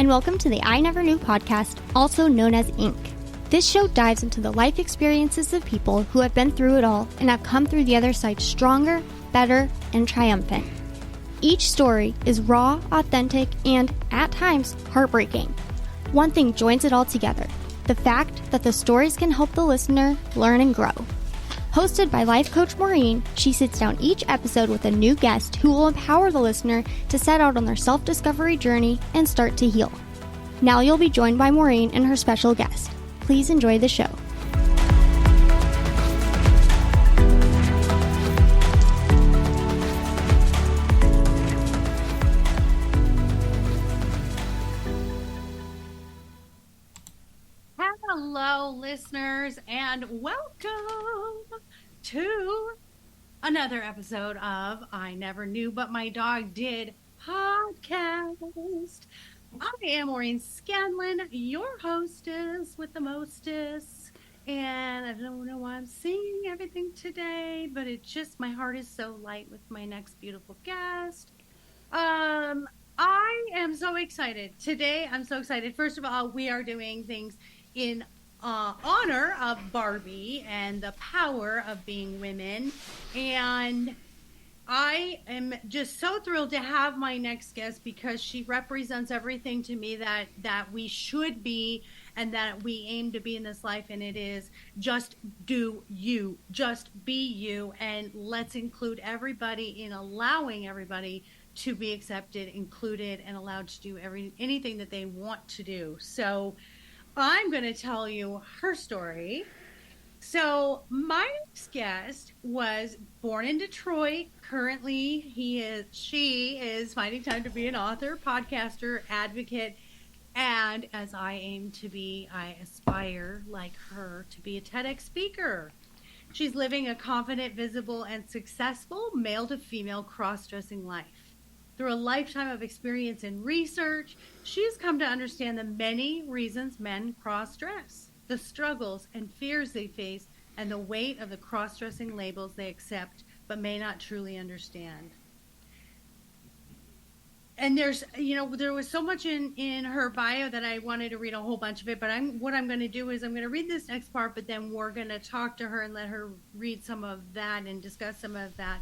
and welcome to the I Never Knew podcast, also known as Inc. This show dives into the life experiences of people who have been through it all and have come through the other side stronger, better, and triumphant. Each story is raw, authentic, and, at times, heartbreaking. One thing joins it all together: the fact that the stories can help the listener learn and grow. Hosted by life coach Maureen, she sits down each episode with a new guest who will empower the listener to set out on their self-discovery journey and start to heal. Now you'll be joined by Maureen and her special guest. Please enjoy the show. Hello, listeners, and welcome to another episode of I Never Knew But My Dog Did podcast. I am Maureen Scanlon, your hostess with the mostest, and I don't know why I'm singing everything today, but it's just my heart is so light with my next beautiful guest. I am so excited. Today, I'm so excited. First of all, we are doing things in honor of Barbie and the power of being women. And I am just so thrilled to have my next guest because she represents everything to me that we should be and that we aim to be in this life. And it is just do you, just be you. And let's include everybody in allowing everybody to be accepted, included, and allowed to do anything that they want to do. So I'm going to tell you her story. So my next guest was born in Detroit. Currently, she is finding time to be an author, podcaster, advocate, and as I aim to be, I aspire like her to be a TedX speaker. She's living a confident, visible, and successful male to female cross-dressing life. Through a lifetime of experience and research, she has come to understand the many reasons men cross-dress, the struggles and fears they face, and the weight of the cross-dressing labels they accept but may not truly understand. And there was so much in her bio that I wanted to read a whole bunch of it, but what I'm going to do is I'm going to read this next part, but then we're going to talk to her and let her read some of that and discuss some of that.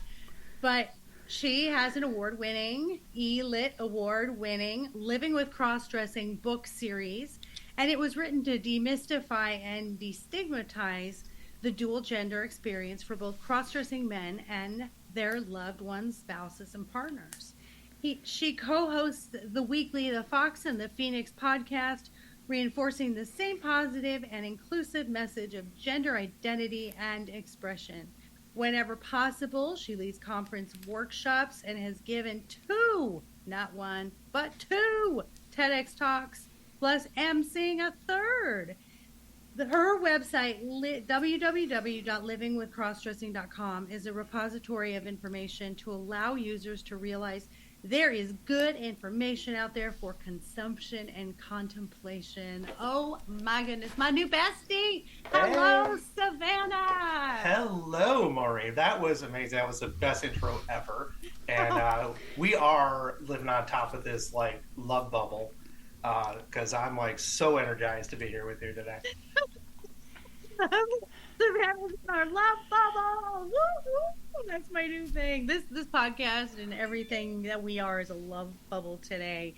But she has an award-winning, E-Lit award-winning Living with Cross-Dressing book series, and it was written to demystify and destigmatize the dual gender experience for both cross-dressing men and their loved ones, spouses, and partners. She co-hosts the weekly The Fox and the Phoenix podcast, reinforcing the same positive and inclusive message of gender identity and expression. Whenever possible, she leads conference workshops and has given 2, not 1, but 2 TEDx talks, plus emceeing a 3rd. Her website, www.livingwithcrossdressing.com, is a repository of information to allow users to realize there is good information out there for consumption and contemplation. Oh my goodness, my new bestie. Hello, hey. Savannah. Hello, Maureen. That was amazing. That was the best intro ever. And we are living on top of this like love bubble because I'm like so energized to be here with you today. Savannah's in our love bubble. Woo, woo. That's my new thing. This podcast and everything that we are is a love bubble today.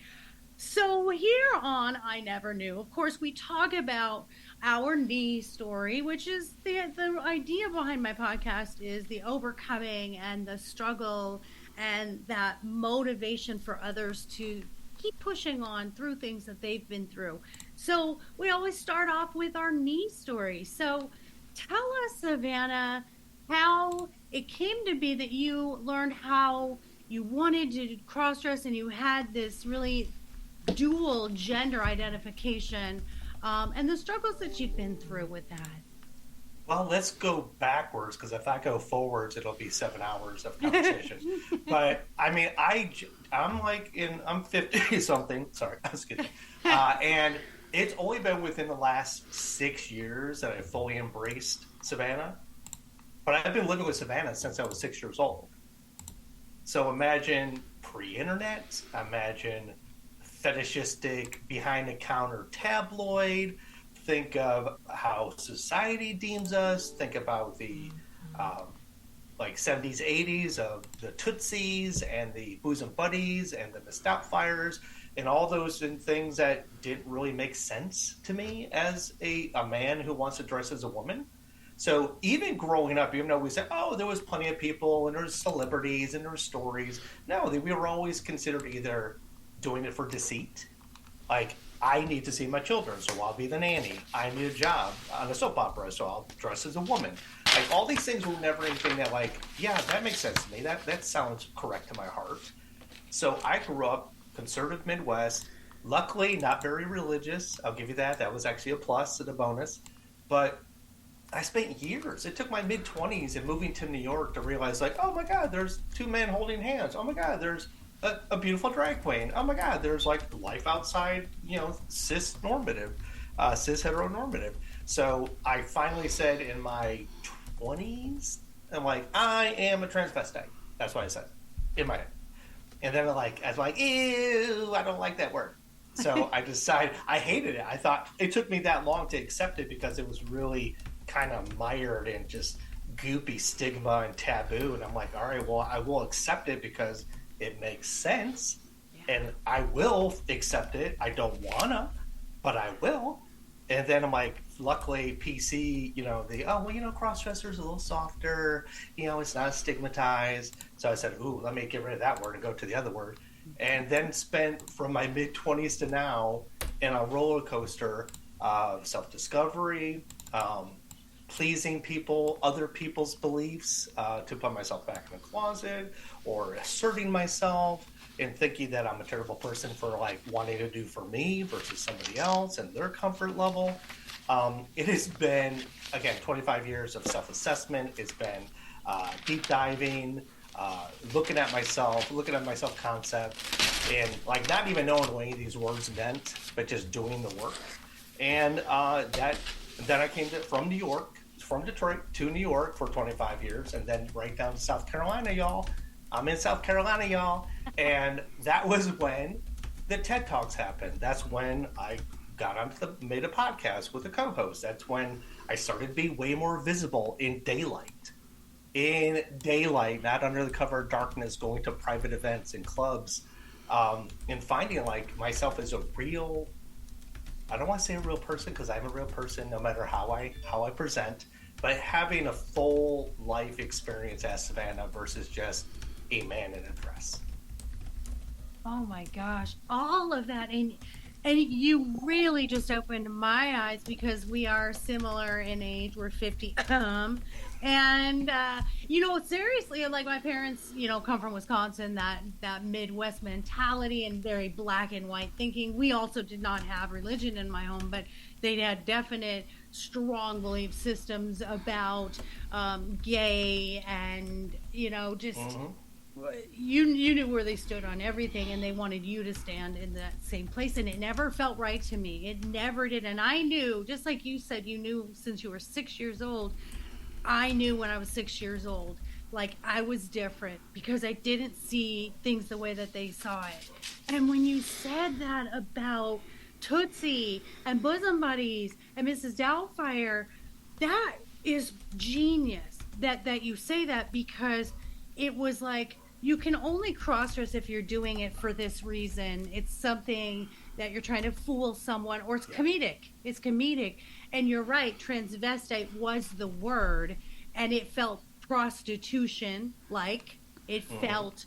So here on I Never Knew, of course, we talk about our knee story, which is the idea behind my podcast is the overcoming and the struggle and that motivation for others to keep pushing on through things that they've been through. So we always start off with our knee story. So tell us, Savannah, how it came to be that you learned how you wanted to cross-dress and you had this really dual gender identification and the struggles that you've been through with that. Well, let's go backwards because if I go forwards, it'll be 7 hours of conversation. But I mean, I'm 50 something. Sorry, I was kidding. And it's only been within the last 6 years that I fully embraced Savannah. But I've been living with Savannah since I was 6 years old. So imagine pre-internet, imagine fetishistic, behind-the-counter tabloid. Think of how society deems us. Think about the like 70s, 80s of the Tootsies and the Bosom Buddies and the Miss Doubtfires and all those things that didn't really make sense to me as a man who wants to dress as a woman. So even growing up, even though we said, oh, there was plenty of people and there's celebrities and there's stories, no, we were always considered either doing it for deceit, like I need to see my children, so I'll be the nanny. I need a job on a soap opera, so I'll dress as a woman. Like all these things were never anything that like, yeah, that makes sense to me. That sounds correct to my heart. So I grew up conservative Midwest, luckily not very religious. I'll give you that. That was actually a plus and a bonus. But I spent years. It took my mid-20s and moving to New York to realize, like, oh my God, there's two men holding hands. Oh my God, there's a beautiful drag queen. Oh my God, there's like life outside, cis heteronormative. So I finally said in my 20s, I'm like, I am a transvestite. That's what I said in my head. And then I was like, ew, I don't like that word. So I decided, I hated it. I thought it took me that long to accept it because it was really kind of mired in just goopy stigma and taboo. And I'm like, all right, well, I will accept it because it makes sense. Yeah. And I will accept it. I don't wanna, but I will. And then I'm like, luckily PC, cross-dresser's a little softer, it's not stigmatized. So I said, ooh, let me get rid of that word and go to the other word. And then spent from my mid-20s to now in a roller coaster of self-discovery, pleasing people, other people's beliefs, to put myself back in the closet, or asserting myself and thinking that I'm a terrible person for like wanting to do for me versus somebody else and their comfort level. It has been, again, 25 years of self-assessment. It's been deep diving, looking at my self-concept, and like not even knowing what any of these words meant, but just doing the work. And then I came from New York, from Detroit to New York for 25 years, and then right down to South Carolina, y'all. I'm in South Carolina, y'all. And that was when the TED Talks happened. That's when I made a podcast with a co-host. That's when I started to be way more visible in daylight. Not under the cover of darkness, going to private events and clubs, and finding like myself as a real, I don't want to say a real person because I'm a real person no matter how I present, but having a full life experience as Savannah versus just a man in a dress. Oh my gosh, all of that. And you really just opened my eyes because we are similar in age. We're 50. And, seriously, like my parents, come from Wisconsin, that Midwest mentality and very black and white thinking. We also did not have religion in my home, but they had definite, strong belief systems about gay and, just... Mm-hmm. You knew where they stood on everything, and they wanted you to stand in that same place, and it never felt right to me. It never did. And I knew, just like you said, you knew since you were 6 years old. I knew when I was 6 years old, like I was different because I didn't see things the way that they saw it. And when you said that about Tootsie and Bosom Buddies and Mrs. Doubtfire, that is genius that you say that, because it was like, you can only cross-dress if you're doing it for this reason. It's something that you're trying to fool someone, or it's comedic. It's comedic. And you're right, transvestite was the word, and it felt prostitution-like. It felt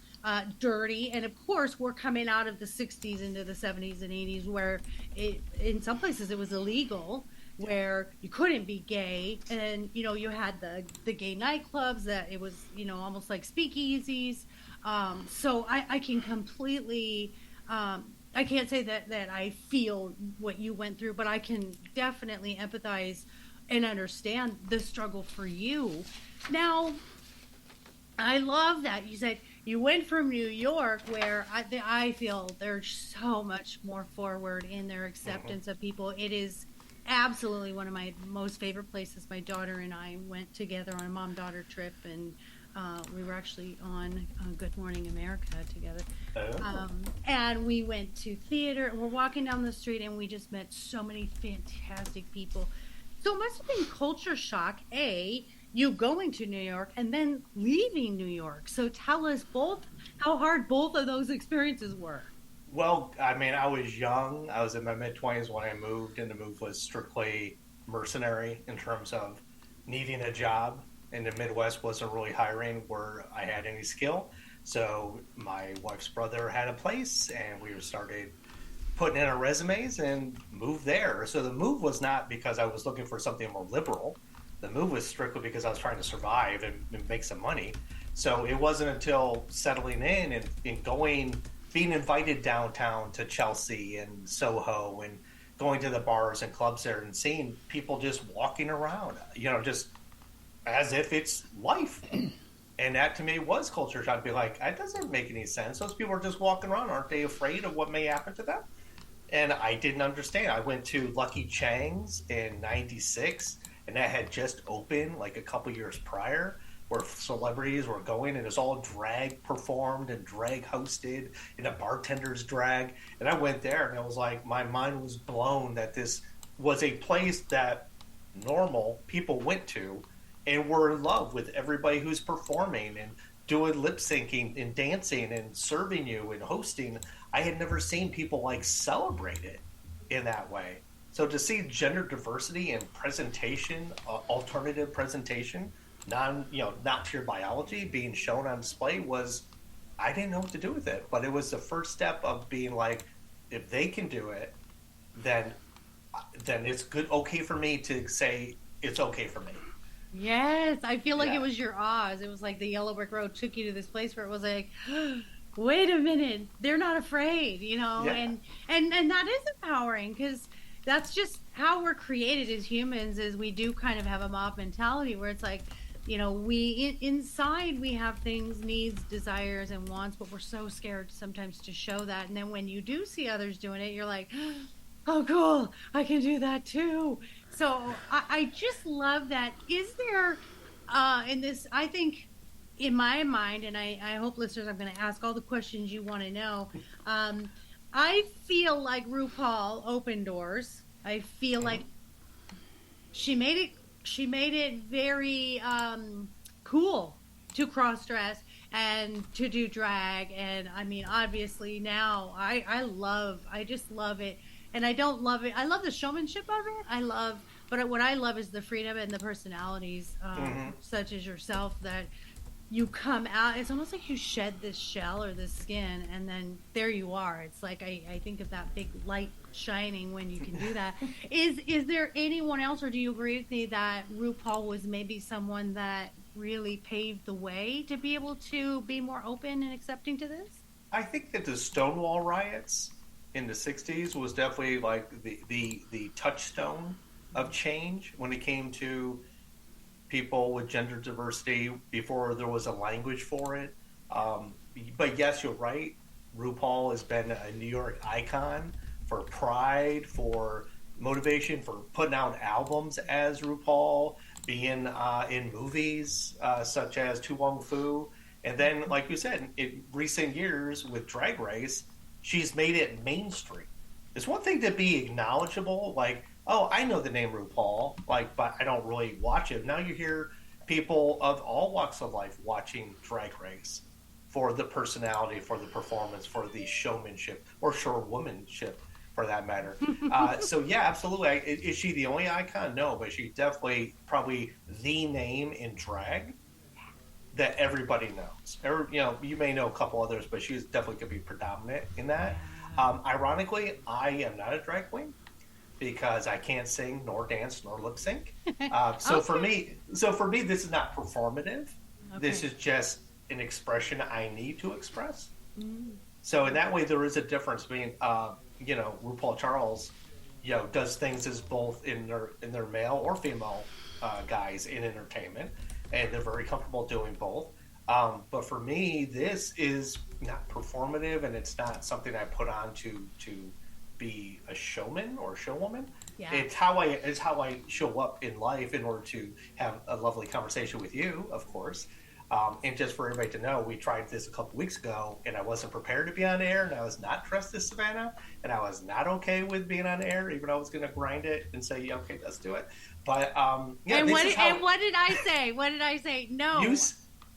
dirty. And of course, we're coming out of the 60s into the 70s and 80s where in some places it was illegal, where you couldn't be gay, and you had the gay nightclubs that it was almost like speakeasies. So I can completely I can't say that I feel what you went through, but I can definitely empathize and understand the struggle for you. Now, I love that you said you went from New York, where I feel they're so much more forward in their acceptance of people. It is absolutely one of my most favorite places. My daughter and I went together on a mom-daughter trip, and We were actually on Good Morning America together. Oh. And we went to theater, and we're walking down the street, and we just met so many fantastic people. So it must have been culture shock, you going to New York and then leaving New York. So tell us both how hard both of those experiences were. Well, I mean, I was young. I was in my mid-20s when I moved, and the move was strictly mercenary in terms of needing a job. And the Midwest wasn't really hiring where I had any skill. So my wife's brother had a place, and we started putting in our resumes and moved there. So the move was not because I was looking for something more liberal. The move was strictly because I was trying to survive and make some money. So it wasn't until settling in and being invited downtown to Chelsea and Soho and going to the bars and clubs there and seeing people just walking around, just as if it's life. And that to me was culture shock. I'd be like, that doesn't make any sense. Those people are just walking around. Aren't they afraid of what may happen to them? And I didn't understand. I went to Lucky Chang's in '96, and that had just opened like a couple years prior, where celebrities were going, and it was all drag performed and drag hosted and a bartender's drag. And I went there, and it was like my mind was blown that this was a place that normal people went to and were in love with everybody who's performing and doing lip syncing and dancing and serving you and hosting. I had never seen people like celebrate it in that way. So to see gender diversity and presentation, alternative presentation, not pure biology being shown on display I didn't know what to do with it. But it was the first step of being like, if they can do it, then it's good, okay for me to say it's okay for me. Yes, I feel like it was your Oz. It was like the yellow brick road took you to this place where it was like, wait a minute, they're not afraid, Yeah. and that is empowering, because that's just how we're created as humans. Is we do kind of have a mob mentality where it's like, we inside we have things, needs, desires, and wants, but we're so scared sometimes to show that. And then when you do see others doing it, you're like, oh, cool, I can do that too. So I just love that. Is there, in this, I think, in my mind, and I hope listeners, I'm going to ask all the questions you want to know. I feel like RuPaul opened doors. I feel like she made it very cool to cross-dress and to do drag. And I mean, obviously now I just love it. And I don't love it. I love the showmanship of it. But what I love is the freedom and the personalities, such as yourself, that you come out. It's almost like you shed this shell or this skin, and then there you are. It's like I think of that big light shining when you can do that. Is there anyone else, or do you agree with me that RuPaul was maybe someone that really paved the way to be able to be more open and accepting to this? I think that the Stonewall riots in the '60s was definitely like the touchstone of change when it came to people with gender diversity before there was a language for it. But yes, you're right. RuPaul has been a New York icon for pride, for motivation, for putting out albums as RuPaul, being in movies such as Tu Wong Fu. And then, like you said, in recent years with Drag Race, she's made it mainstream. It's one thing to be acknowledgeable, like, oh, I know the name RuPaul, but I don't really watch it. Now you hear people of all walks of life watching Drag Race for the personality, for the performance, for the showmanship, or showwomanship, for that matter. So yeah, absolutely. Is she the only icon? No, but she's definitely probably the name in drag that everybody knows. You may know a couple others, but she's definitely going to be predominant in that. Ironically, I am not a drag queen because I can't sing, nor dance, nor lip sync. So for me, this is not performative. Okay. This is just an expression I need to express. Mm. So in that way, there is a difference between, RuPaul Charles, does things as both in their male or female guys in entertainment, and they're very comfortable doing both. But for me, this is not performative, and it's not something I put on to be a showman or a showwoman. Yeah. It's how I show up in life in order to have a lovely conversation with you, of course. And just for everybody to know, we tried this a couple weeks ago, and I wasn't prepared to be on air, and I was not dressed as Savannah, and I was not okay with being on air, even though I was going to grind it and say, yeah, okay, let's do it. But yeah, and what did I say? What did I say? No.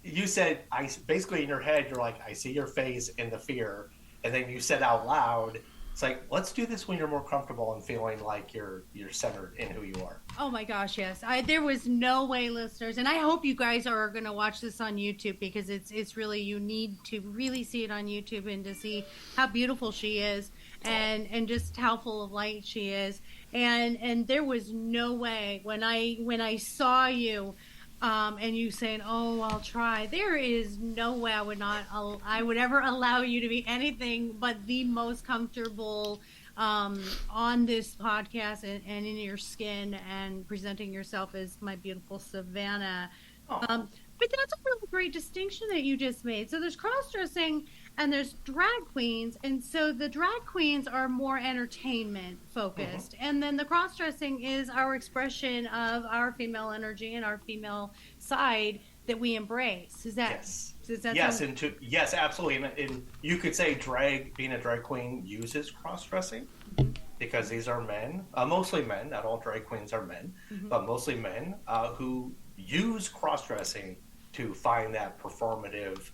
You said, basically in your head, you're like, I see your face and the fear, and then you said out loud, it's like, let's do this when you're more comfortable and feeling like you're centered in who you are. Oh my gosh, yes. There was no way, listeners, and I hope you guys are going to watch this on YouTube, because it's really, you need to really see it on YouTube and to see how beautiful she is and just how full of light she is. And there was no way when I saw you and you saying, "Oh, I'll try." There is no way I would ever allow you to be anything but the most comfortable on this podcast and in your skin and presenting yourself as my beautiful Savannah. But that's a really great distinction that you just made. So there's cross-dressing and there's drag queens, and so the drag queens are more entertainment focused, and then the cross-dressing is our expression of our female energy and our female side that we embrace. Is that yes? Yes, absolutely. And you could say being a drag queen uses cross-dressing because these are men, mostly men. Not all drag queens are men, but mostly men who use cross-dressing to find that performative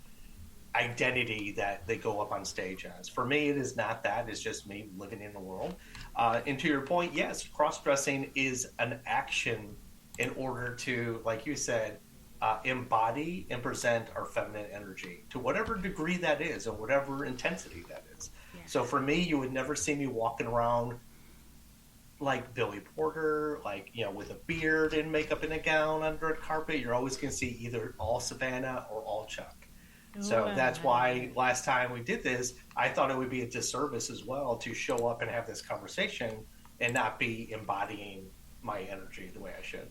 identity that they go up on stage as. For me, it is not that. It's just me living in the world. And to your point, yes, cross-dressing is an action in order to, like you said, embody and present our feminine energy to whatever degree that is and whatever intensity that is. Yeah. So for me, you would never see me walking around like Billy Porter, with a beard and makeup and a gown under a carpet. You're always going to see either all Savannah or all Chuck. So that's why last time we did this, I thought it would be a disservice as well to show up and have this conversation and not be embodying my energy the way I should.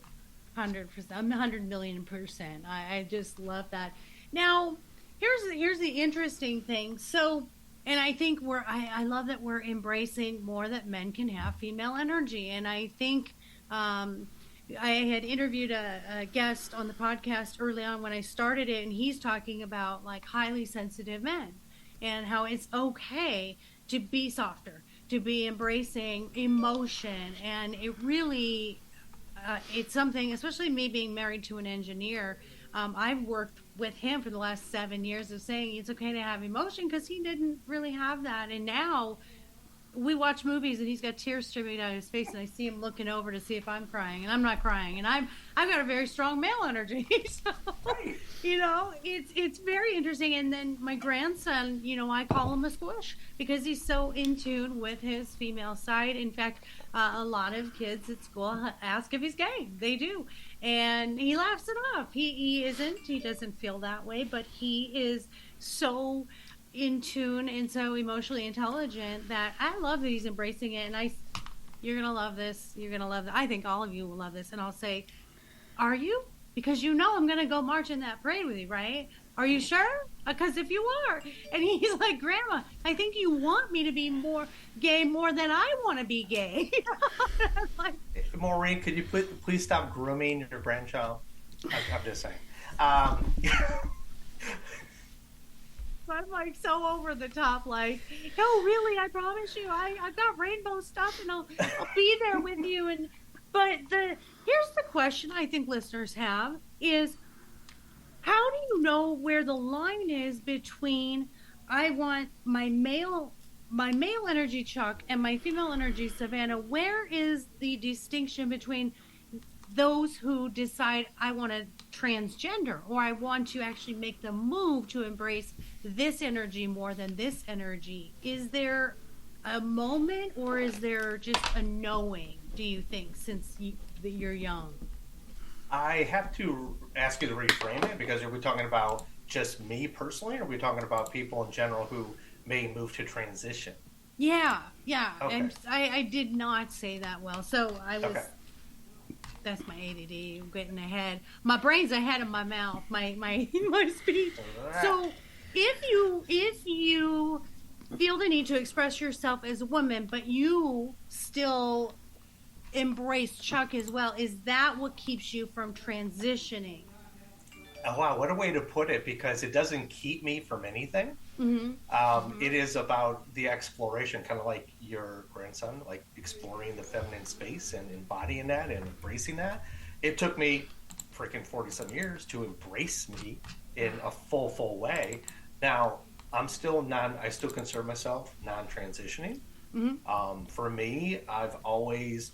100%. I'm 100,000,000%. I just love that. Now, here's the interesting thing. So, and I think I love that we're embracing more that men can have female energy. And I think I had interviewed a guest on the podcast early on when I started it, and he's talking about like highly sensitive men and how it's okay to be softer, to be embracing emotion. And it really, it's something, especially me being married to an engineer, I've worked with him for the last 7 years of saying it's okay to have emotion because he didn't really have that. And now we watch movies and he's got tears streaming down his face, and I see him looking over to see if I'm crying, and I'm not crying, and I've got a very strong male energy. So, it's very interesting. And then my grandson, I call him a squish because he's so in tune with his female side. In fact, a lot of kids at school ask if he's gay. They do, and he laughs it off. He isn't. He doesn't feel that way, but he is so in tune and so emotionally intelligent that I love that he's embracing it. And you're gonna love this. You're gonna love it. I think all of you will love this. And I'll say, are you? Because I'm gonna go march in that parade with you, right? Are you sure? Because if you are, and he's like, Grandma, I think you want me to be more gay more than I want to be gay. Like, Maureen, could you please stop grooming your grandchild? I'm just saying. I'm like so over the top, like, no, really, I promise you, I've got rainbow stuff, and I'll be there with you. But here's the question I think listeners have is, how do you know where the line is between I want my male energy Chuck and my female energy Savannah? Where is the distinction between those who decide I want to transgender, or I want to actually make the move to embrace this energy more than this energy? Is there a moment, or is there just a knowing, do you think, since you're young? I have to ask you to reframe it, because are we talking about just me personally, or are we talking about people in general who may move to transition? Yeah. Okay. And I did not say that well, so I was... Okay. That's my ADD. I'm getting ahead. My brain's ahead of my mouth. My speech. Right. So, if you feel the need to express yourself as a woman, but you still embrace Chuck as well, is that what keeps you from transitioning? Oh, wow, what a way to put it, because it doesn't keep me from anything. It is about the exploration, kind of like your grandson, like exploring the feminine space and embodying that and embracing that. It took me freaking 40 some years to embrace me in a full way. Now, I still consider myself non-transitioning. For me, I've always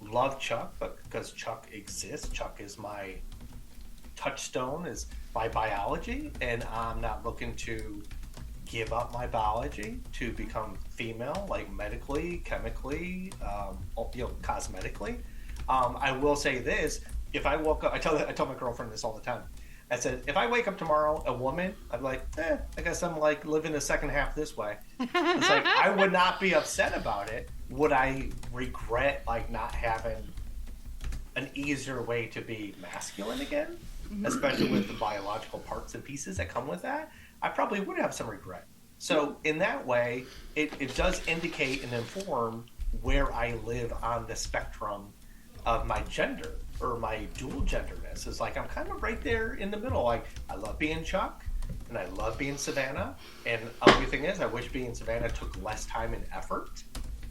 loved Chuck, but because Chuck exists, Chuck is my touchstone, is my biology, and I'm not looking to give up my biology to become female, like medically, chemically, cosmetically. I will say this: if I woke up, I tell my girlfriend this all the time. I said, if I wake up tomorrow a woman, I'm like, I guess I'm like living the second half this way. It's like, I would not be upset about it. Would I regret like not having an easier way to be masculine again, especially with the biological parts and pieces that come with that? I probably would have some regret. So in that way, it does indicate and inform where I live on the spectrum of my gender, or my dual genderness. Is like I'm kind of right there in the middle. Like, I love being Chuck and I love being Savannah. And the only thing is, I wish being Savannah took less time and effort,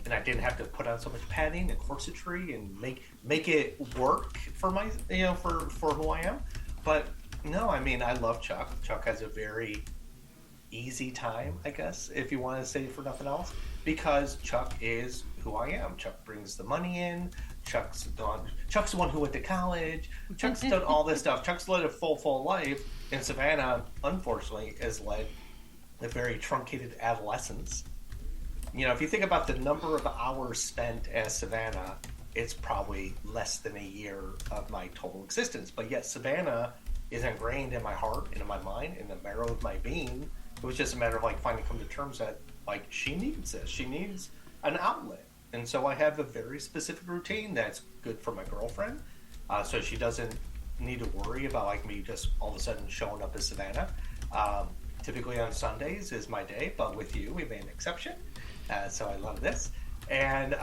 and I didn't have to put on so much padding and corsetry and make it work for my for who I am. But no, I mean, I love Chuck. Chuck has a very easy time, I guess, if you want to say for nothing else, because Chuck is who I am. Chuck brings the money in. Chuck's the one who went to college. Chuck's done all this stuff. Chuck's led a full life, and Savannah, unfortunately, has led a very truncated adolescence. If you think about the number of hours spent as Savannah, it's probably less than a year of my total existence. But yet Savannah is ingrained in my heart and in my mind, in the marrow of my being. It was just a matter of like finally come to terms that like she needs this. She needs an outlet. And so I have a very specific routine that's good for my girlfriend. So she doesn't need to worry about like me just all of a sudden showing up as Savannah. Typically on Sundays is my day, but with you, we made an exception. So I love this. And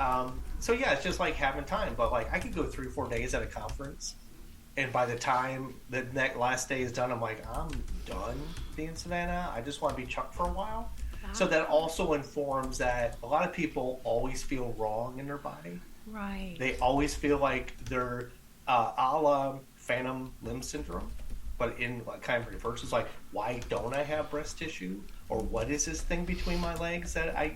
so yeah, it's just like having time. But like I could go 3-4 days at a conference, and by the time the last day is done, I'm like, I'm done being Savannah. I just want to be Chuck for a while. So that also informs that a lot of people always feel wrong in their body. Right. They always feel like they're a la phantom limb syndrome, but in like kind of reverse. It's like, why don't I have breast tissue? Or what is this thing between my legs that I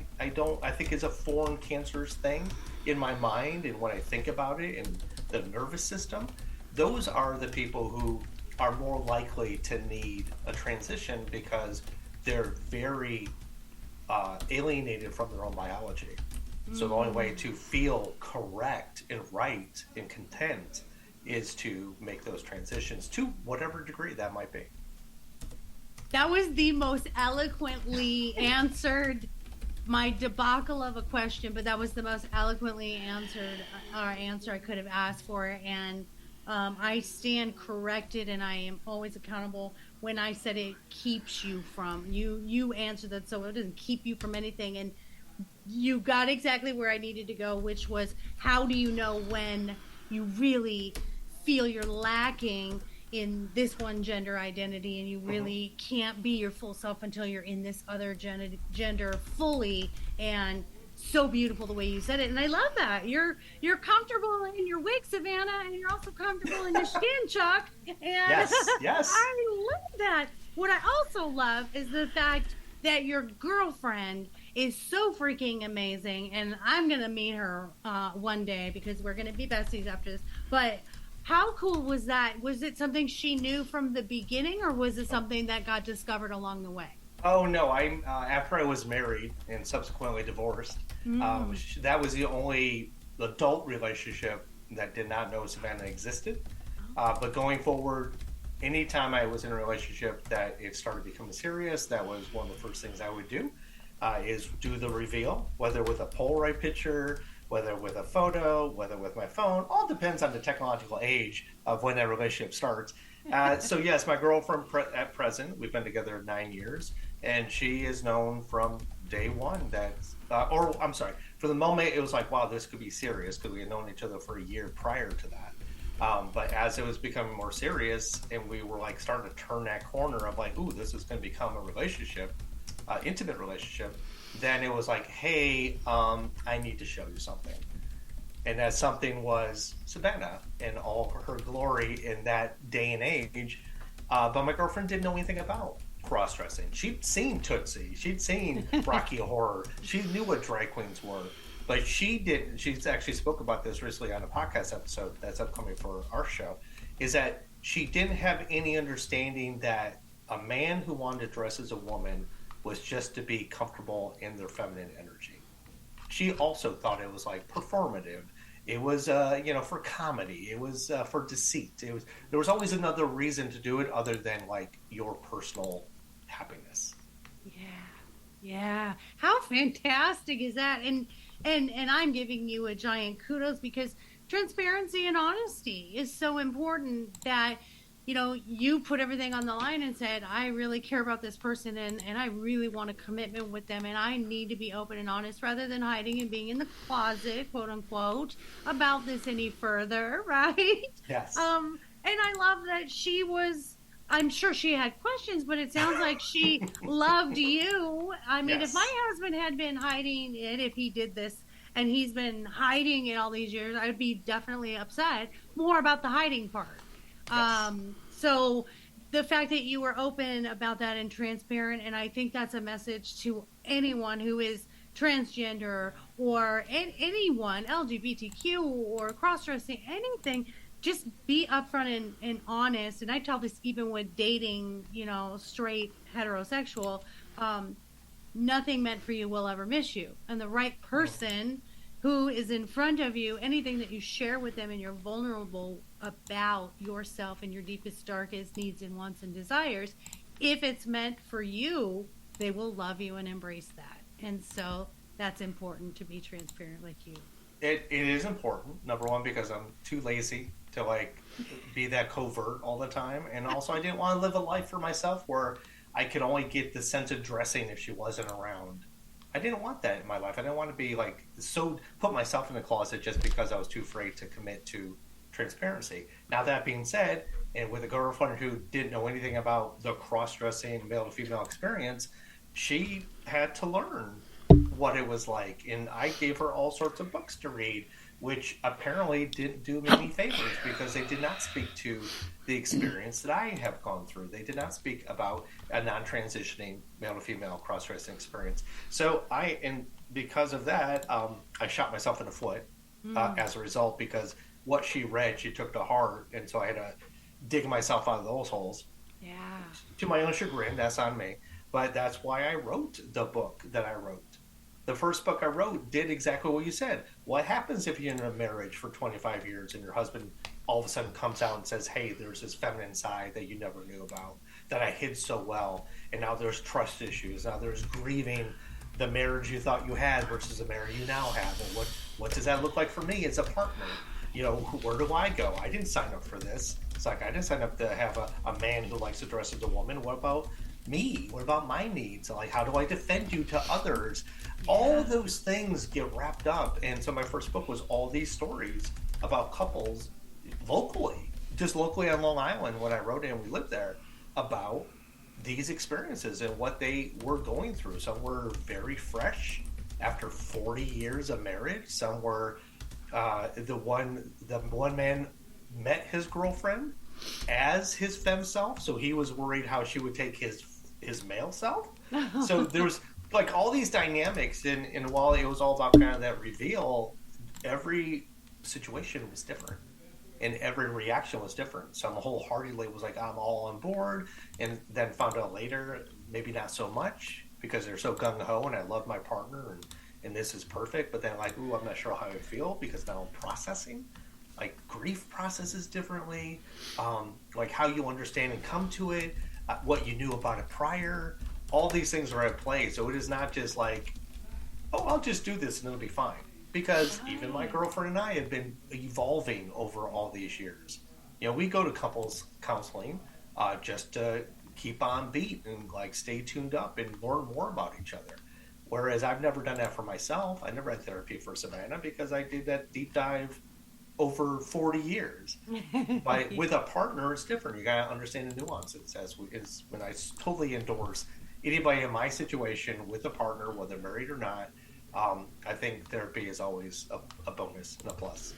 think is a foreign cancerous thing in my mind and when I think about it and the nervous system? Those are the people who are more likely to need a transition because they're very alienated from their own biology. So the only way to feel correct and right and content is to make those transitions to whatever degree that might be. That was the most eloquently answered my debacle of a question, but that was the most eloquently answered answer I could have asked for. And I stand corrected, and I am always accountable when I said it keeps you from. You answered that, so it doesn't keep you from anything. And you got exactly where I needed to go, which was, how do you know when you really feel you're lacking in this one gender identity, and you really can't be your full self until you're in this other gender fully. And so beautiful the way you said it, and I love that you're comfortable in your wig, Savannah, and you're also comfortable in your skin, Chuck. And yes I love that. What I also love is the fact that your girlfriend is so freaking amazing, and I'm gonna meet her one day because we're gonna be besties after this. But how cool was that? Was it something she knew from the beginning, or was it something that got discovered along the way? Oh no! After I was married and subsequently divorced, that was the only adult relationship that did not know Savannah existed. But going forward, anytime I was in a relationship that it started becoming serious, that was one of the first things I would do, is do the reveal, whether with a Polaroid picture, whether with a photo, whether with my phone. All depends on the technological age of when that relationship starts. So yes, my girlfriend at present, we've been together 9 years, and she is known from day one that, for the moment it was like, wow, this could be serious, because we had known each other for a year prior to that. But as it was becoming more serious and we were like starting to turn that corner of like, ooh, this is going to become a relationship, intimate relationship, then it was like, hey, I need to show you something. And that something was Savannah in all her glory in that day and age. But my girlfriend didn't know anything about cross-dressing. She'd seen Tootsie. She'd seen Rocky Horror. She knew what drag queens were. But she didn't. She's actually spoke about this recently on a podcast episode that's upcoming for our show, is that she didn't have any understanding that a man who wanted to dress as a woman was just to be comfortable in their feminine energy. She also thought it was like performative. It was, for comedy. It was for deceit. There was always another reason to do it other than like your personal happiness. Yeah. How fantastic is that? And I'm giving you a giant kudos because transparency and honesty is so important that, you put everything on the line and said, I really care about this person and I really want a commitment with them and I need to be open and honest rather than hiding and being in the closet, quote unquote, about this any further, right? Yes. And I love that she was, I'm sure she had questions, but it sounds like she loved you. I mean, Yes. If my husband had been hiding it, if he did this and he's been hiding it all these years, I would be definitely upset more about the hiding part. Yes. So the fact that you were open about that and transparent, and I think that's a message to anyone who is transgender or anyone, LGBTQ or cross-dressing, anything, just be upfront and honest. And I tell this even with dating, straight heterosexual, nothing meant for you will ever miss you. And the right person who is in front of you, anything that you share with them and you're vulnerable about yourself and your deepest, darkest needs and wants and desires, if it's meant for you, they will love you and embrace that. And so that's important to be transparent like you. It is important, number one, because I'm too lazy to like be that covert all the time. And also I didn't want to live a life for myself where I could only get the sense of dressing if she wasn't around. I didn't want that in my life. I didn't want to be like so put myself in the closet just because I was too afraid to commit to transparency. Now that being said, and with a girlfriend who didn't know anything about the cross-dressing male to female experience, she had to learn what it was like. And I gave her all sorts of books to read, which apparently didn't do me any favors because they did not speak to the experience that I have gone through. They did not speak about a non-transitioning male to female cross-dressing experience. So because of that, I shot myself in the foot as a result, because what she read, she took to heart. And so I had to dig myself out of those holes. Yeah. To my own chagrin, that's on me. But that's why I wrote the book that I wrote. The first book I wrote did exactly what you said. What happens if you're in a marriage for 25 years and your husband all of a sudden comes out and says, hey, there's this feminine side that you never knew about, that I hid so well, and now there's trust issues, now there's grieving the marriage you thought you had versus the marriage you now have, and what does that look like for me as a partner? Where do I go? I didn't sign up for this. It's like I didn't sign up to have a man who likes to dress as a woman. What about me? What about my needs? Like, how do I defend you to others? Yeah. All of those things get wrapped up. And so my first book was all these stories about couples just locally on Long Island when I wrote it and we lived there, about these experiences and what they were going through. Some were very fresh after 40 years of marriage. Some were the one man met his girlfriend as his femme self, so he was worried how she would take his male self. So there was like all these dynamics, and while it was all about kind of that reveal, every situation was different and every reaction was different. Some wholeheartedly was like, I'm all on board, and then found out later maybe not so much because they're so gung-ho and I love my partner and this is perfect, but then like, ooh, I'm not sure how I feel because now I'm processing. Like grief processes differently, like how you understand and come to it, what you knew about it prior. All these things are at play. So it is not just like, oh, I'll just do this and it'll be fine. Because even my girlfriend and I have been evolving over all these years. We go to couples counseling just to keep on beat and like stay tuned up and learn more about each other. Whereas I've never done that for myself. I never had therapy for Savannah because I did that deep dive over 40 years. But with a partner, it's different. You got to understand the nuances. As when I totally endorse anybody in my situation with a partner, whether married or not, I think therapy is always a bonus and a plus.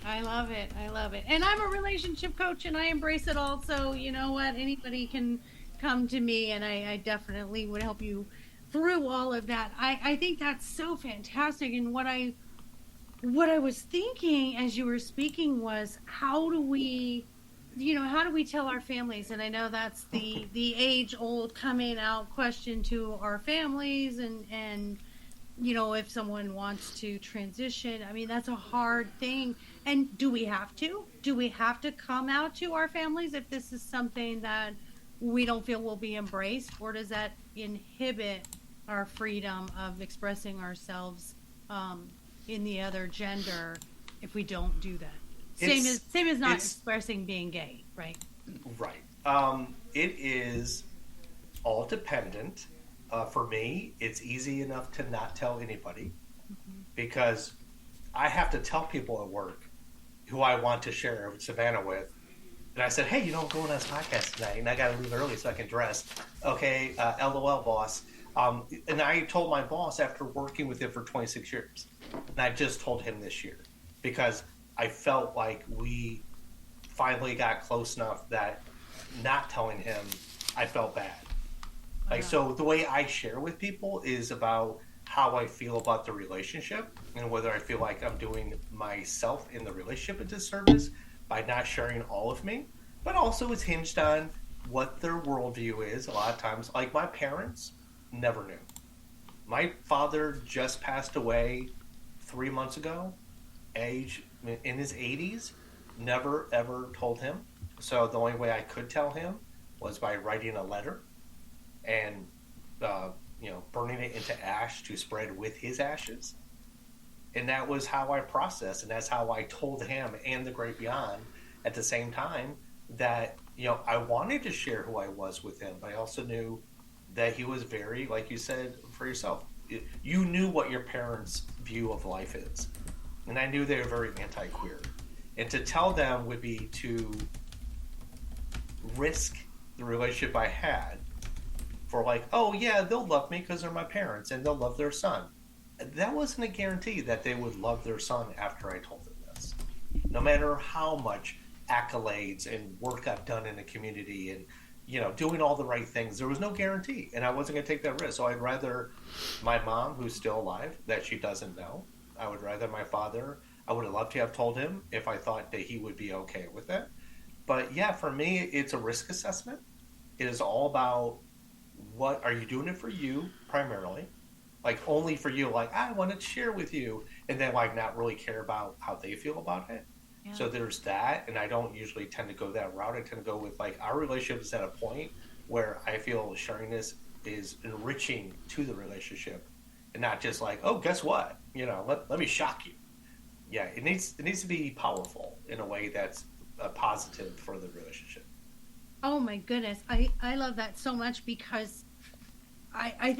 I love it. I love it. And I'm a relationship coach and I embrace it all. So you know what? Anybody can come to me and I definitely would help you through all of that. I think that's so fantastic. And what I was thinking as you were speaking was how do we tell our families? And I know that's the age old coming out question to our families and if someone wants to transition, I mean, that's a hard thing. And do we have to? Do we have to come out to our families if this is something that we don't feel will be embraced? Or does that inhibit our freedom of expressing ourselves in the other gender if we don't do that? Same as not expressing being gay, right? Right. It is all dependent. For me, it's easy enough to not tell anybody because I have to tell people at work who I want to share Savannah with. And I said, hey, I'm going on this podcast tonight, and I got to leave early so I can dress. Okay, LOL, boss. And I told my boss after working with him for 26 years, and I just told him this year because I felt like we finally got close enough that not telling him, I felt bad. So the way I share with people is about how I feel about the relationship and whether I feel like I'm doing myself in the relationship a disservice by not sharing all of me, but also it's hinged on what their worldview is. A lot of times, like my parents never knew. My father just passed away 3 months ago, age in his 80s, never ever told him. So the only way I could tell him was by writing a letter and burning it into ash to spread with his ashes. And that was how I processed, and that's how I told him and the great beyond at the same time that I wanted to share who I was with him, but I also knew that he was very, like you said for yourself, you knew what your parents' view of life is, and I knew they were very anti-queer, and to tell them would be to risk the relationship I had for oh yeah, they'll love me because they're my parents and they'll love their son. That wasn't a guarantee that they would love their son after I told them this. No matter how much accolades and work I've done in the community and doing all the right things, there was no guarantee, and I wasn't going to take that risk. So I'd rather my mom, who's still alive, that she doesn't know. I would rather my father. I would have loved to have told him if I thought that he would be okay with it. But yeah, for me, it's a risk assessment. It is all about what are you doing it for you primarily, only for you, I want to share with you, and then not really care about how they feel about it. Yeah. So there's that, and I don't usually tend to go that route. I tend to go with our relationship is at a point where I feel sharing this is enriching to the relationship, and not just oh, guess what, let me shock you. Yeah, it needs to be powerful in a way that's positive for the relationship. Oh my goodness, I love that so much because I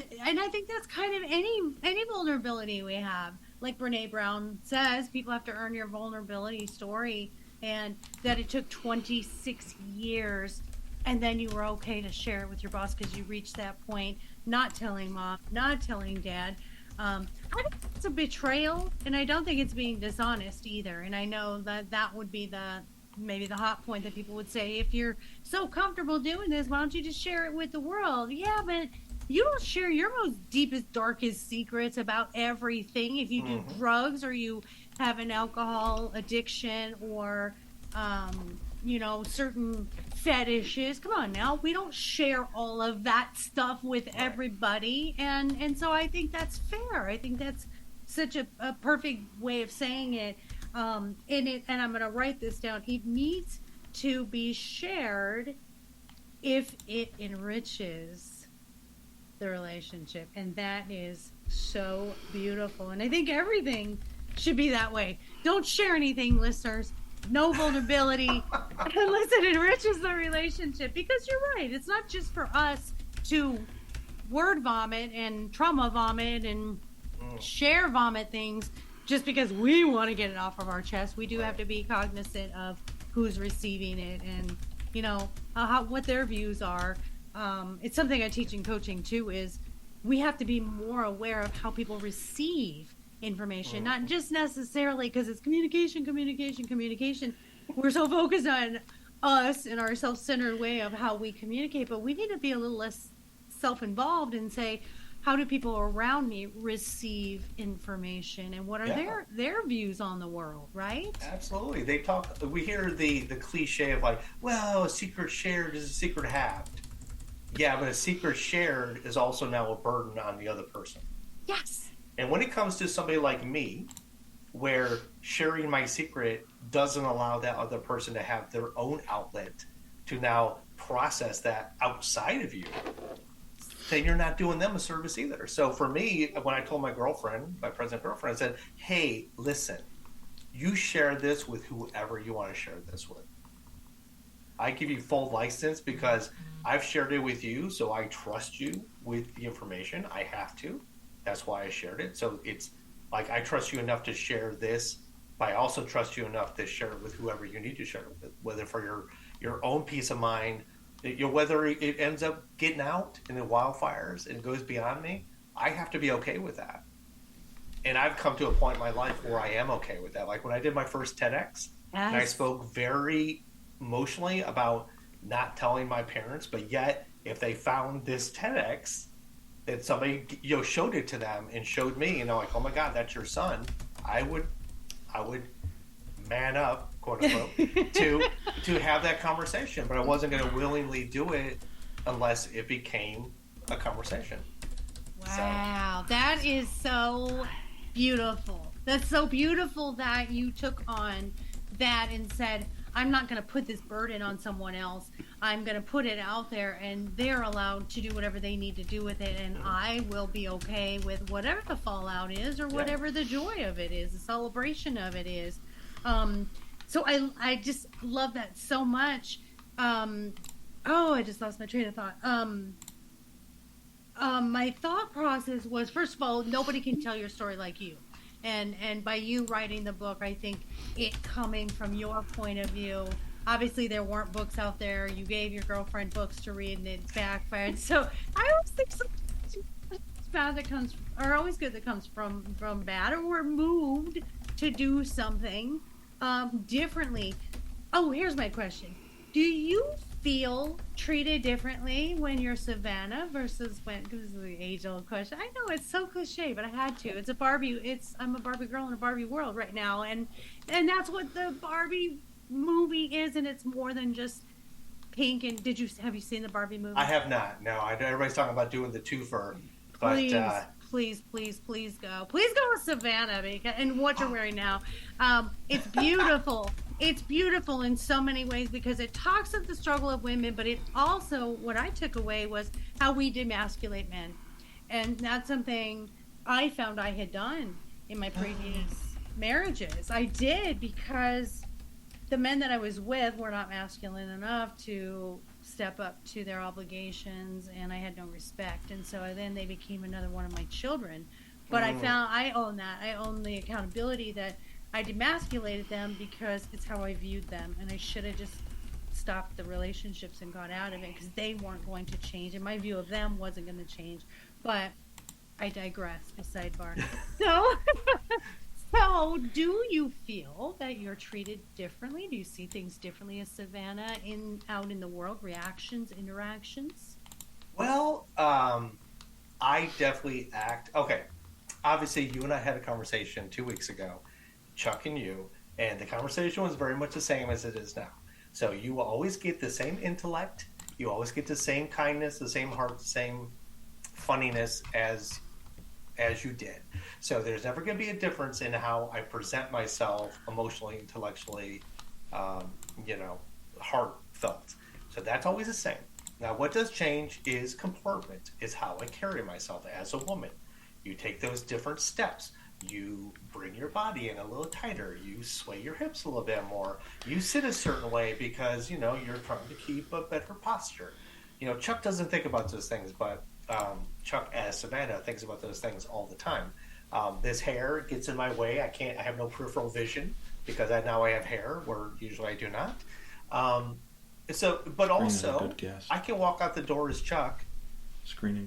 think that's kind of any vulnerability we have. Like Brene Brown says, people have to earn your vulnerability story, and that it took 26 years, and then you were okay to share it with your boss because you reached that point, not telling mom, not telling dad. I think it's a betrayal, and I don't think it's being dishonest either. And I know that would be maybe the hot point that people would say, if you're so comfortable doing this, why don't you just share it with the world? Yeah, but you don't share your most deepest, darkest secrets about everything. If you do drugs or you have an alcohol addiction or, certain fetishes, come on now, we don't share all of that stuff with everybody. And so I think that's fair. I think that's such a perfect way of saying it. And I'm going to write this down. It needs to be shared if it enriches the relationship, and that is so beautiful. And I think everything should be that way. Don't share anything, listeners. No vulnerability unless it enriches the relationship, because you're right, it's not just for us to word vomit and trauma vomit and share vomit things. just because we want to get it off of our chest, we do have to be cognizant of who's receiving it and, you know, what their views are. It's something I teach in coaching too, is we have to be more aware of how people receive information, not just necessarily because it's communication. We're so focused on us and our self-centered way of how we communicate, but we need to be a little less self-involved and say, how do people around me receive information, and what are their views on the world, right? Absolutely. We hear the cliche of like, well, a secret shared is a secret halved. Yeah, but a secret shared is also now a burden on the other person. Yes. And when it comes to somebody like me, where sharing my secret doesn't allow that other person to have their own outlet to now process that outside of you, then you're not doing them a service either. So for me, when I told my present girlfriend, I said, hey, listen, you share this with whoever you want to share this with. I give you full license because I've shared it with you, so I trust you with the information. I have to. That's why I shared it. So it's like I trust you enough to share this, but I also trust you enough to share it with whoever you need to share it with, whether for your own peace of mind, whether it ends up getting out in the wildfires and goes beyond me. I have to be okay with that. And I've come to a point in my life where I am okay with that. Like when I did my first TedX, and I spoke very emotionally about not telling my parents, but yet if they found this TEDx that somebody showed it to them and showed me, like, oh my God, that's your son, I would man up, quote unquote, to have that conversation. But I wasn't going to willingly do it unless it became a conversation. Wow, that is so beautiful. That's so beautiful that you took on that and said, I'm not going to put this burden on someone else. I'm going to put it out there, and they're allowed to do whatever they need to do with it, and I will be okay with whatever the fallout is or whatever the joy of it is, the celebration of it is. So I just love that so much. I just lost my train of thought. My thought process was, first of all, nobody can tell your story like you. And by you writing the book, I think it coming from your point of view, obviously there weren't books out there. You gave your girlfriend books to read and it backfired. So I always think something bad that comes, or always good that comes from bad, or we're moved to do something differently. Oh, here's my question. Do you feel treated differently when you're Savannah versus when, because this is the age-old question. I know it's so cliche, but I had to. I'm a Barbie girl in a Barbie world right now, and that's what the Barbie movie is, and it's more than just pink. And have you seen the Barbie movie? I have not. No, everybody's talking about doing the twofer, but please go. Please go with Savannah and what you're wearing now. It's beautiful. It's beautiful in so many ways because it talks of the struggle of women, but it also, what I took away was how we demasculate men. And that's something I found I had done in my previous marriages. I did, because the men that I was with were not masculine enough to step up to their obligations, and I had no respect. And so then they became another one of my children. But I own that. I own the accountability that I demasculated them because it's how I viewed them, and I should have just stopped the relationships and got out of it because they weren't going to change, and my view of them wasn't going to change. But I digress. A sidebar. So do you feel that you're treated differently? Do you see things differently as Savannah out in the world? Reactions, interactions? Well, I definitely act. Okay, obviously you and I had a conversation 2 weeks ago, Chuck and you, and the conversation was very much the same as it is now. So you will always get the same intellect, you always get the same kindness, the same heart, the same funniness as you did. So there's never going to be a difference in how I present myself emotionally, intellectually, heartfelt. So that's always the same. Now what does change is comportment, is how I carry myself as a woman. You take those different steps. You bring your body in a little tighter. You sway your hips a little bit more. You sit a certain way because, you're trying to keep a better posture. Chuck doesn't think about those things, but Chuck as Savannah thinks about those things all the time. this hair gets in my way. I have no peripheral vision because now I have hair where usually I do not. But also, I can walk out the door as Chuck,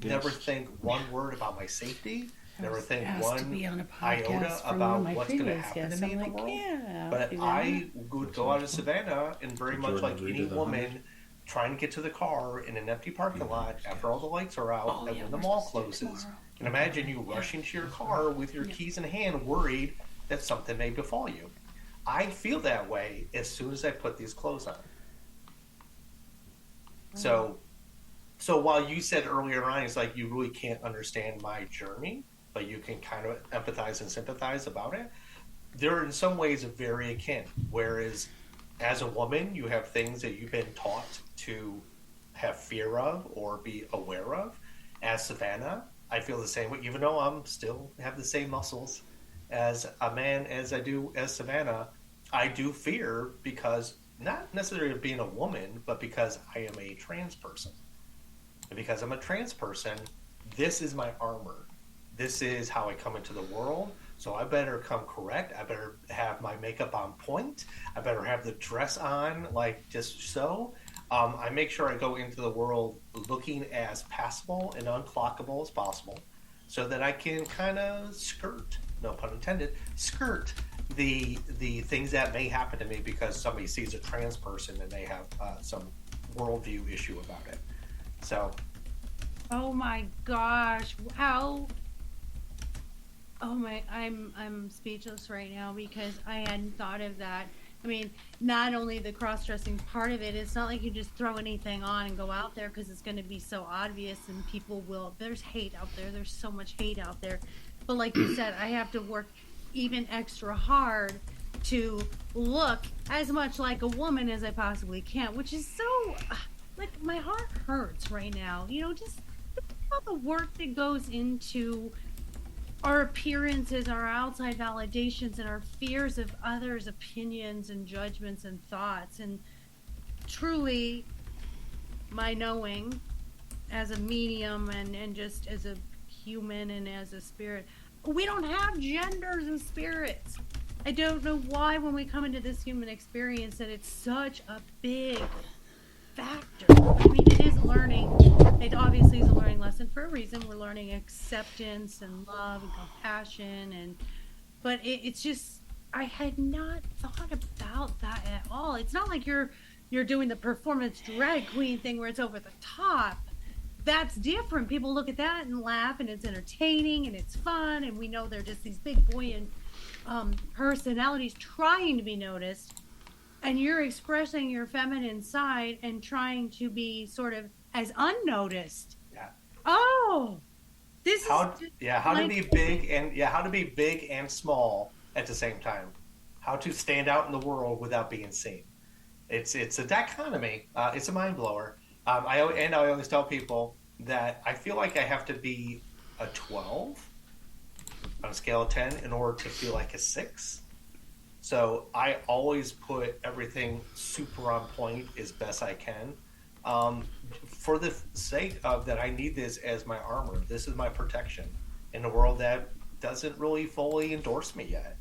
never think one word about my safety, never think one iota about what's going to happen to me in the world. But I would go out of Savannah and very much like any woman trying to get to the car in an empty parking lot after all the lights are out and when the mall closes. And imagine you rushing to your car with your keys in hand, worried that something may befall you. I feel that way as soon as I put these clothes on. So while you said earlier on, it's like you really can't understand my journey, but you can kind of empathize and sympathize about it. They're in some ways very akin. Whereas as a woman, you have things that you've been taught to have fear of or be aware of. As Savannah, I feel the same way, even though I'm still have the same muscles as a man as I do as Savannah. I do fear because not necessarily of being a woman, but because I am a trans person. And because I'm a trans person, this is my armor. This is how I come into the world. So I better come correct. I better have my makeup on point. I better have the dress on, like just so. I make sure I go into the world looking as passable and unclockable as possible so that I can kind of skirt, no pun intended, skirt the things that may happen to me because somebody sees a trans person and they have some worldview issue about it. So. Oh my gosh! How? Oh my! I'm speechless right now because I hadn't thought of that. I mean, not only the cross-dressing part of it, it's not like you just throw anything on and go out there because it's going to be so obvious and people will. There's hate out there. There's so much hate out there. But like you said, I have to work even extra hard to look as much like a woman as I possibly can, which is so, like, my heart hurts right now. You know, just all the work that goes into our appearances, our outside validations, and our fears of others' opinions and judgments and thoughts. And truly, my knowing as a medium and just as a human and as a spirit, we don't have genders and spirits. I don't know why when we come into this human experience that it's such a big factor. I mean, it is learning. It obviously is a learning lesson for a reason. We're learning acceptance and love and compassion, but it's just, I had not thought about that at all. It's not like you're doing the performance drag queen thing where it's over the top. That's different. People look at that and laugh, and it's entertaining and it's fun, and we know they're just these big buoyant personalities trying to be noticed, and you're expressing your feminine side and trying to be sort of as unnoticed. Yeah. Oh, this how to be big and small at the same time. How to stand out in the world without being seen. It's a dichotomy. It's a mind blower. I always tell people that I feel like I have to be a 12 on a scale of 10 in order to feel like a 6. So I always put everything super on point as best I can. For the sake of that, I need this as my armor. This is my protection in a world that doesn't really fully endorse me yet.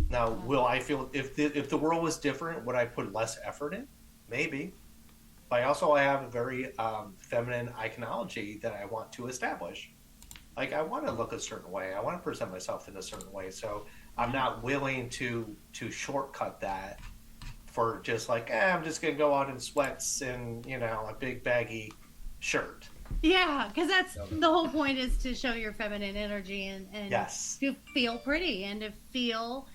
Now, will I feel if the world was different, would I put less effort in? Maybe. But I also have a very feminine iconology that I want to establish. Like, I want to look a certain way. I want to present myself in a certain way. So I'm not willing to shortcut that for just like, I'm just going to go out in sweats and, a big baggy shirt. Yeah, because that's the whole point, is to show your feminine energy and yes, to feel pretty and to feel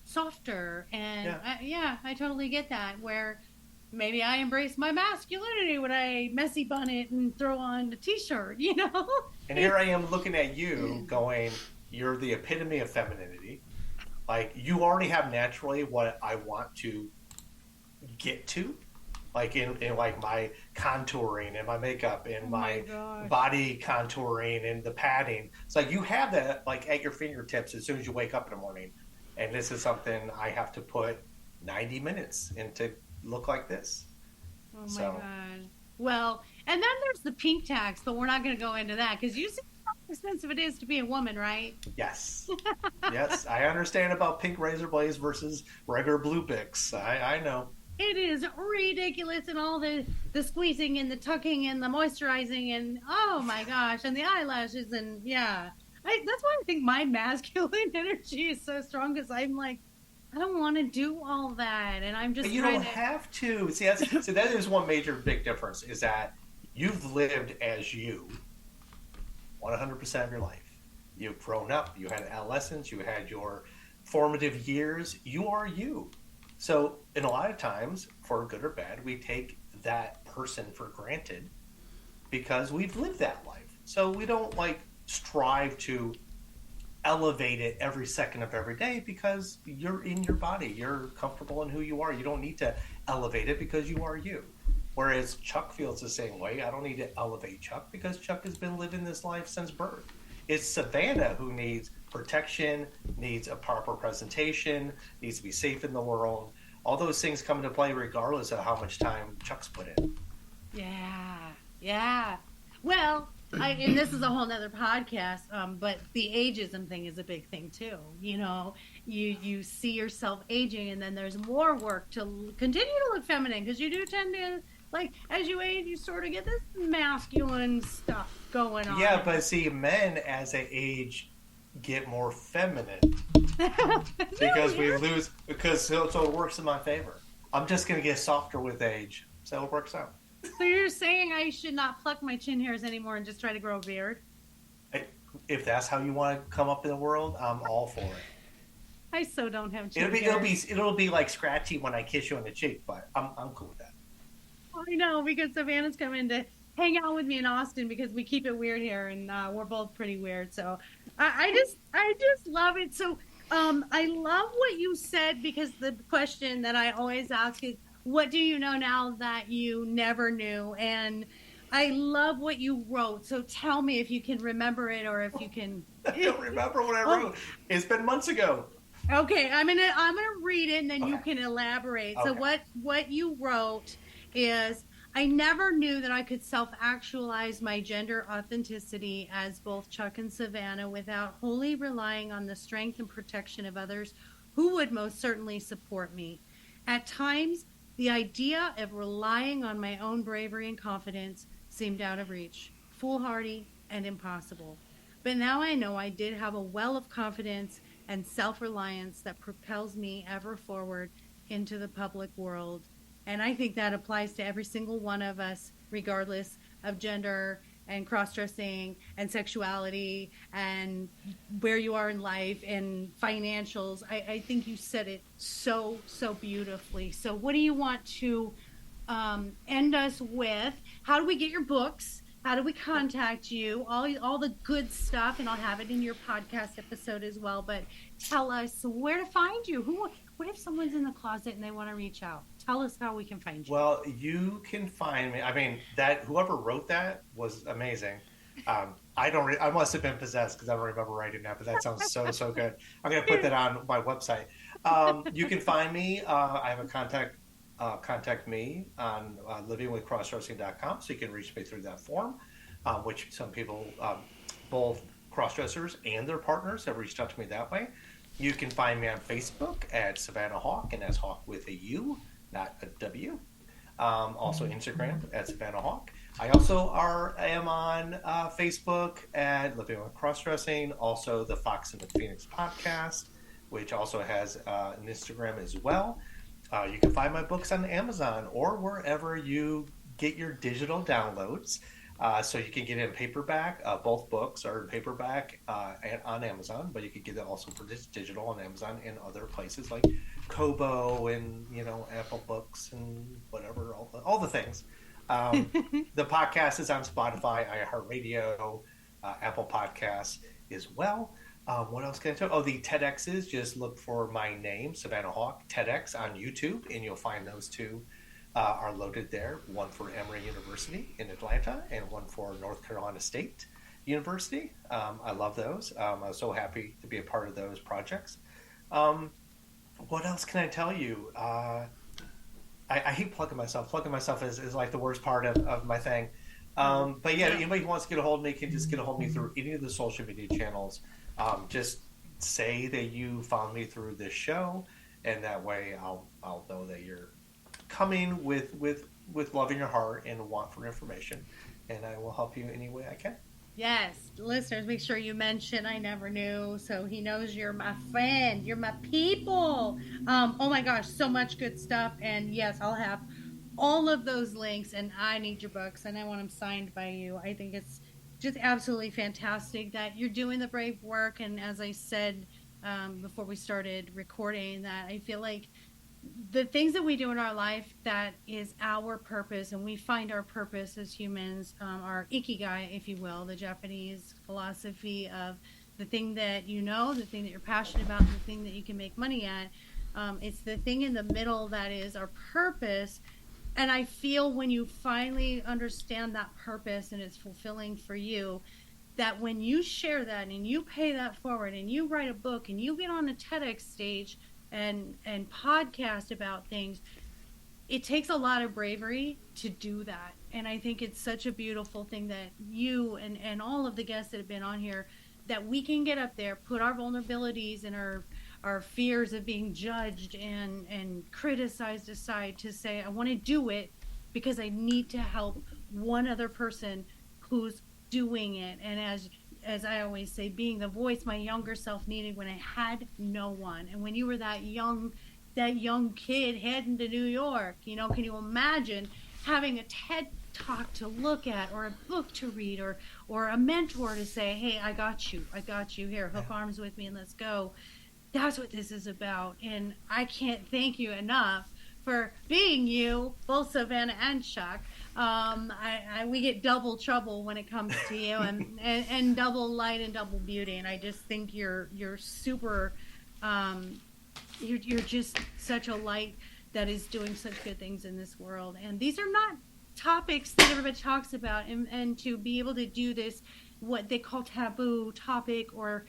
softer. And I totally get that, where maybe I embrace my masculinity when I messy bun it and throw on a t-shirt, And here I am looking at you going, you're the epitome of femininity. Like, you already have naturally what I want to get to, like in like my contouring and my makeup and my body contouring and the padding. It's like you have that like at your fingertips as soon as you wake up in the morning. And this is something I have to put 90 minutes into look like this. Oh my God. Well, and then there's the pink tax, but we're not going to go into that because you seem expensive it is to be a woman, right? Yes. Yes, I understand about pink razor blades versus regular blue Bics. I know. It is ridiculous, and all the squeezing and the tucking and the moisturizing and oh my gosh, and the eyelashes and yeah. That's why I think my masculine energy is so strong, because I'm like, I don't want to do all that, and I'm just. But you don't have to. See, so that is one major big difference, is that you've lived as you 100% of your life. You've grown up. You had adolescence. You had your formative years. You are you. So, in a lot of times, for good or bad, we take that person for granted because we've lived that life. So we don't strive to elevate it every second of every day because you're in your body. You're comfortable in who you are. You don't need to elevate it because you are you. Whereas Chuck feels the same way. I don't need to elevate Chuck because Chuck has been living this life since birth. It's Savannah who needs protection, needs a proper presentation, needs to be safe in the world. All those things come into play regardless of how much time Chuck's put in. Yeah. Well, and this is a whole nother podcast, but the ageism thing is a big thing too. You know, you see yourself aging, and then there's more work to continue to look feminine, because you do tend to, as you age, you sort of get this masculine stuff going on. Yeah, but see, men as they age get more feminine because we lose, so it works in my favor. I'm just going to get softer with age, so it works out. So you're saying I should not pluck my chin hairs anymore and just try to grow a beard? If that's how you want to come up in the world, I'm all for it. I so don't have chin hairs. It'll be like scratchy when I kiss you on the cheek, but I'm cool with that. I know, because Savannah's coming to hang out with me in Austin because we keep it weird here, and we're both pretty weird. So I just love it. So I love what you said, because the question that I always ask is, what do you know now that you never knew? And I love what you wrote. So tell me if you can remember it, or if you can. I don't remember what I wrote. It's been months ago. Okay, I'm gonna read it, and then you can elaborate. Okay. So what you wrote is, I never knew that I could self-actualize my gender authenticity as both Chuck and Savannah without wholly relying on the strength and protection of others who would most certainly support me. At times, the idea of relying on my own bravery and confidence seemed out of reach, foolhardy, and impossible. But now I know I did have a well of confidence and self-reliance that propels me ever forward into the public world. And I think that applies to every single one of us, regardless of gender and cross-dressing and sexuality and where you are in life and financials. I think you said it so beautifully. So what do you want to end us with? How do we get your books? How do we contact you? All the good stuff, and I'll have it in your podcast episode as well. But tell us where to find you. What if someone's in the closet and they want to reach out? Tell us how we can find you. Well, you can find me. I mean, whoever wrote that was amazing. I must have been possessed because I don't remember writing that, but that sounds so good. I'm going to put that on my website. You can find me. I have a contact me on livingwithcrossdressing.com, so you can reach me through that form, which some people, both crossdressers and their partners, have reached out to me that way. You can find me on Facebook at Savannah Hauk, and that's Hawk with a U, not a W. Also Instagram at Savannah Hauk. I also am on Facebook at Living with Crossdressing, also the Fox and the Phoenix podcast, which also has an Instagram as well. You can find my books on Amazon or wherever you get your digital downloads. So you can get it in paperback. Both books are in paperback on Amazon, but you can get it also for digital on Amazon and other places like Kobo and Apple Books and whatever, all the things. The podcast is on Spotify, iHeartRadio, Apple Podcasts as well. What else can I tell you? Oh, the TEDx's, just look for my name, Savannah Hauk, TEDx on YouTube, and you'll find those two are loaded there. One for Emory University in Atlanta and one for North Carolina State University. I love those. I was so happy to be a part of those projects. What else can I tell you? I hate plugging myself. Plugging myself is like the worst part of my thing. But yeah, anybody who wants to get a hold of me can just get a hold of me through any of the social media channels. Just say that you found me through this show, and that way I'll know that you're coming with love in your heart and a want for information, and I will help you any way I can. Yes, listeners, make sure you mention I never knew, so he knows you're my friend, you're my people. Oh my gosh, so much good stuff, and yes, I'll have all of those links, and I need your books, and I want them signed by you. I think it's just absolutely fantastic that you're doing the brave work, and as I said before we started recording, that I feel like the things that we do in our life, that is our purpose, and we find our purpose as humans, our ikigai, if you will, the Japanese philosophy of the thing that you know, the thing that you're passionate about, the thing that you can make money at. It's the thing in the middle that is our purpose. And I feel when you finally understand that purpose and it's fulfilling for you, that when you share that and you pay that forward and you write a book and you get on a TEDx stage and podcast about things, it takes a lot of bravery to do that. And I think it's such a beautiful thing that you and all of the guests that have been on here, that we can get up there, put our vulnerabilities and our fears of being judged and criticized aside, to say, I want to do it because I need to help one other person who's doing it. And as I always say, being the voice my younger self needed when I had no one. And when you were that young kid heading to New York, can you imagine having a TED talk to look at, or a book to read, or a mentor to say, hey, I got you here, hook arms with me and let's go. That's what this is about. And I can't thank you enough for being you, both Savannah and Chuck. We get double trouble when it comes to you, and double light and double beauty. And I just think you're super, you're just such a light that is doing such good things in this world. And these are not topics that everybody talks about. And to be able to do this, what they call taboo topic, or,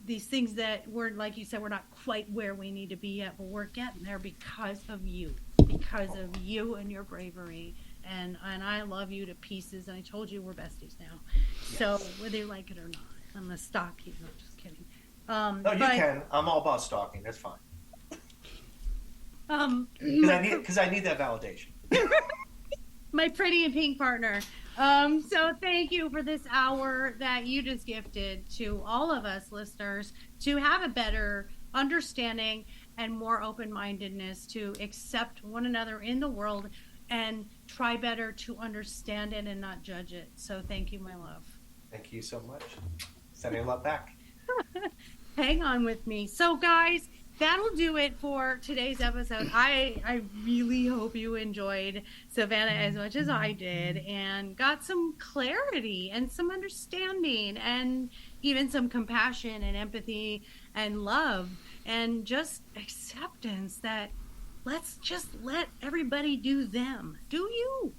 these things that we're, like you said, we're not quite where we need to be yet, but we're getting there because of you and your bravery. And I love you to pieces. And I told you we're besties now. Yes. So whether you like it or not, I'm going to stalk you. No, just kidding. No, you can. I'm all about stalking. That's fine. Because I need that validation. My pretty and pink partner. So thank you for this hour that you just gifted to all of us listeners, to have a better understanding and more open-mindedness to accept one another in the world and try better to understand it and not judge it. So thank you, my love. Thank you so much. Sending a lot back. Hang on with me. So guys, that'll do it for today's episode. I really hope you enjoyed Savannah as much as I did, and got some clarity and some understanding, and even some compassion and empathy and love and just acceptance that let's just let everybody do them. Do you.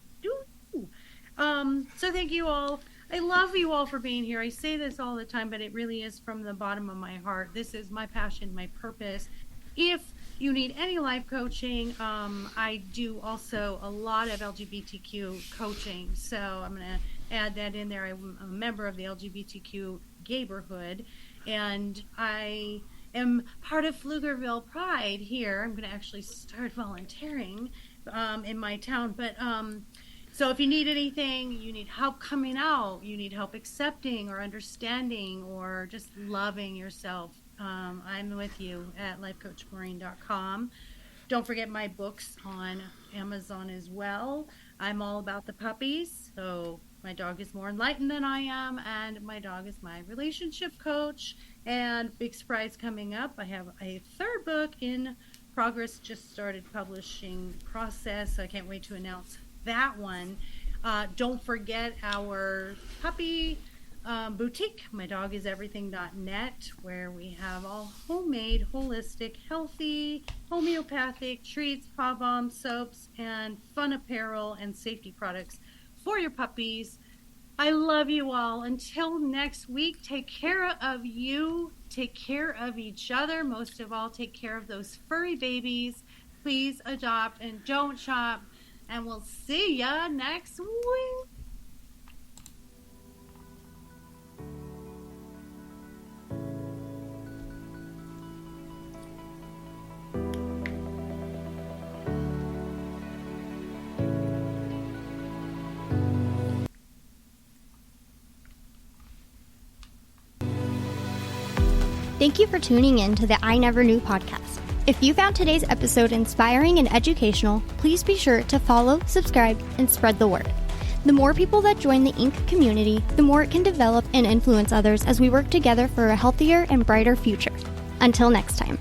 So thank you all. I love you all for being here. I say this all the time, but it really is from the bottom of my heart. This is my passion, my purpose. If you need any life coaching, I do also a lot of LGBTQ coaching. So I'm going to add that in there. I'm a member of the LGBTQ neighborhood, and I am part of Pflugerville Pride here. I'm going to actually start volunteering in my town. But so if you need anything, you need help coming out, you need help accepting or understanding or just loving yourself, I'm with you at lifecoachmaureen.com. Don't forget my books on Amazon as well. I'm all about the puppies. So my dog is more enlightened than I am, and my dog is my relationship coach. And big surprise coming up, I have a third book in progress, just started publishing process. I can't wait to announce that one. Don't forget our puppy boutique, mydogiseverything.net, where we have all homemade, holistic, healthy, homeopathic treats, paw bombs, soaps, and fun apparel and safety products for your puppies. I love you all. Until next week, take care of you, take care of each other, most of all, take care of those furry babies. Please adopt and don't shop. And we'll see ya next week. Thank you for tuning in to the I Never Knew podcast. If you found today's episode inspiring and educational, please be sure to follow, subscribe, and spread the word. The more people that join the Inc. community, the more it can develop and influence others as we work together for a healthier and brighter future. Until next time.